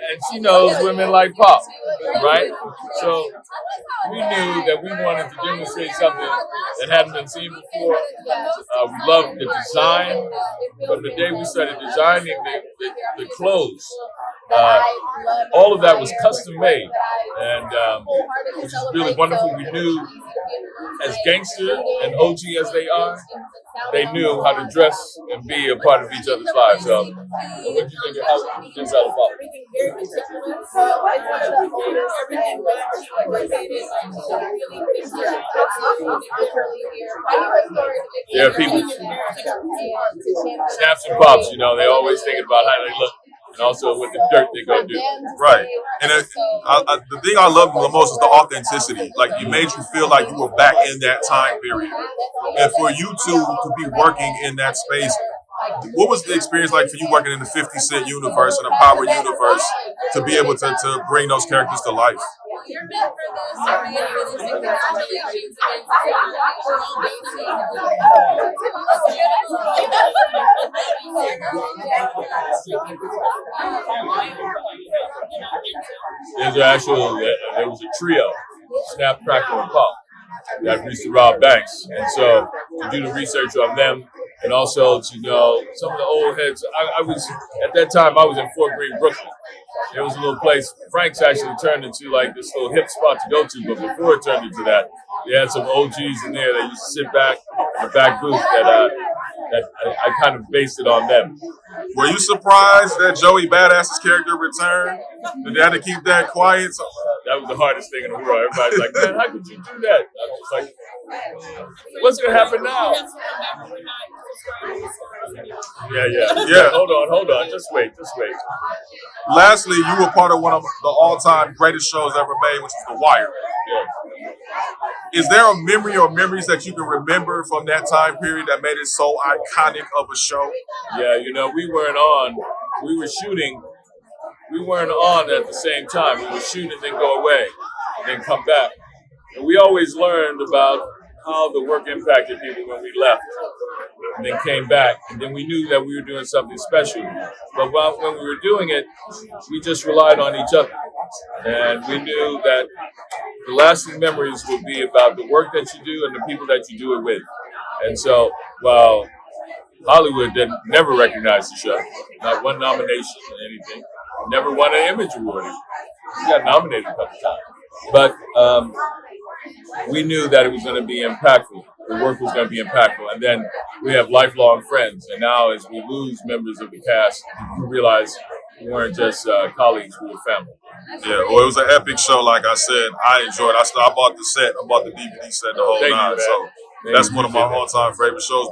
and she knows women like pop, right? So we knew that we wanted to demonstrate something that hadn't been seen before. We loved the design. From the day we started designing the clothes, all of that was custom made, and which is really wonderful. We knew, as gangster and OG as they knew how to dress and be a part of each other's lives. So, what did you think of how things out about? Yeah, people snaps and pops. They always thinking about how they look. And also with the dirt they're going to do. Right. And the thing I love the most is the authenticity. Like, it made you feel like you were back in that time period. And for you two to be working in that space, what was the experience like for you working in the 50 Cent universe and the Power universe to be able to bring those characters to life? There was a trio, Snap, Crackle, and Pop, that used to rob banks. And so to do the research on them, and also to know some of the old heads. I was, at that time, I was in Fort Greene, Brooklyn. There was a little place, Frank's actually turned into like this little hip spot to go to, but before it turned into that, they had some OGs in there that used to sit back in the back booth that I kind of based it on them. Were you surprised that Joey Badass's character returned? Did they have to keep that quiet? That was the hardest thing in the world. Everybody's like, man, how could you do that? I was like, what's going to happen now? Yeah. Hold on. Just wait. Lastly, you were part of one of the all-time greatest shows ever made, which is The Wire. Yeah. Is there a memory or memories that you can remember from that time period that made it so iconic of a show? Yeah, we weren't on. We were shooting. We weren't on at the same time. We would shoot and then go away, and then come back. And we always learned about how the work impacted people when we left, and then came back. And then we knew that we were doing something special. But when we were doing it, we just relied on each other. And we knew that the lasting memories will be about the work that you do and the people that you do it with. And so, while Hollywood never recognized the show, not one nomination or anything, never won an Image Award. We got nominated a couple times. But we knew that it was going to be impactful. The work was going to be impactful. And then we have lifelong friends. And now as we lose members of the cast, we realize we weren't just colleagues, we were family. Yeah, well, it was an epic show. Like I said, I enjoyed it. I bought the set. I bought the DVD set, the whole nine. So that's one of my all-time favorite shows.